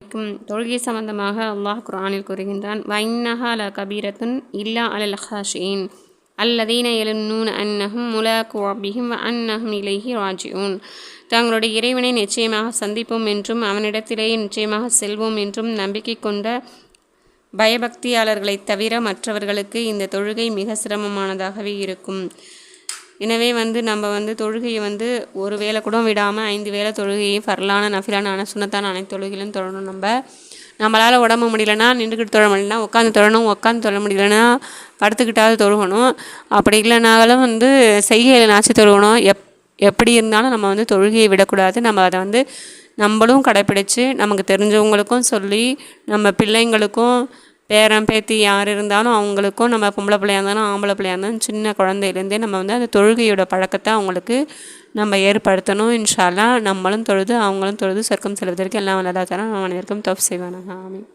ஆரம்பிக்கும். தொழுகை சம்பந்தமாக அல்லாஹ் குர்ஆனில் கூறுகின்றான், வைன்னஹா ல கபீரத்துன் இல்லா அலல் ஹாஷியின் அல்லதீன யலுன்னூன அன்னஹும் முலாக்கு ரப்பிஹிம் வ அன்னஹும் இலைஹி ராஜிஊன். தங்களுடைய இறைவனை நிச்சயமாக சந்திப்போம் என்றும் அவனிடத்திலேயே நிச்சயமாக செல்வோம் என்றும் நம்பிக்கை கொண்ட பயபக்தியாளர்களைத் தவிர மற்றவர்களுக்கு இந்த தொழுகை மிக சிரமமானதாகவே இருக்கும். எனவே நம்ம தொழுகையை ஒரு வேளை கூட விடாமல் 5 வேளை தொழுகையை ஃபர்லான நஃபிலான சுன்னத்தான அனைத்து தொழுகையிலும் தொழணும். நம்மளால் உடம்பு முடியலன்னா நின்றுக்கிட்டு தொழ முடியலனா உட்காந்து தொழணும், உட்காந்து தொழ முடியலன்னா படுத்துக்கிட்டாவது தொழுகணும். அப்படி இல்லைனாலும் செய்கையில் நாச்சு தொழுகணும். எப்படி இருந்தாலும் நம்ம தொழுகையை விடக்கூடாது. நம்ம அதை நம்மளும் கடைப்பிடித்து நமக்கு தெரிஞ்சவங்களுக்கும் சொல்லி நம்ம பிள்ளைங்களுக்கும் பேரன் பேத்தி யார் இருந்தாலும் அவங்களுக்கும் நம்ம பொம்பளை பிள்ளையாக இருந்தாலும் ஆம்பளை பிள்ளையாக இருந்தாலும் சின்ன குழந்தையிலேருந்தே நம்ம அந்த தொழுகையோட பழக்கத்தை அவங்களுக்கு நம்ம ஏற்படுத்தணும். இன்ஷா அல்லாஹ் நம்மளும் தொழுது அவங்களும் தொழுது சொர்க்கம் செல்வதற்கு எல்லாம் வல்லல்லாஹ் தஆலா நம் அனைவருக்கும் தௌஃபீக் செய்வானாக. ஆமீன்.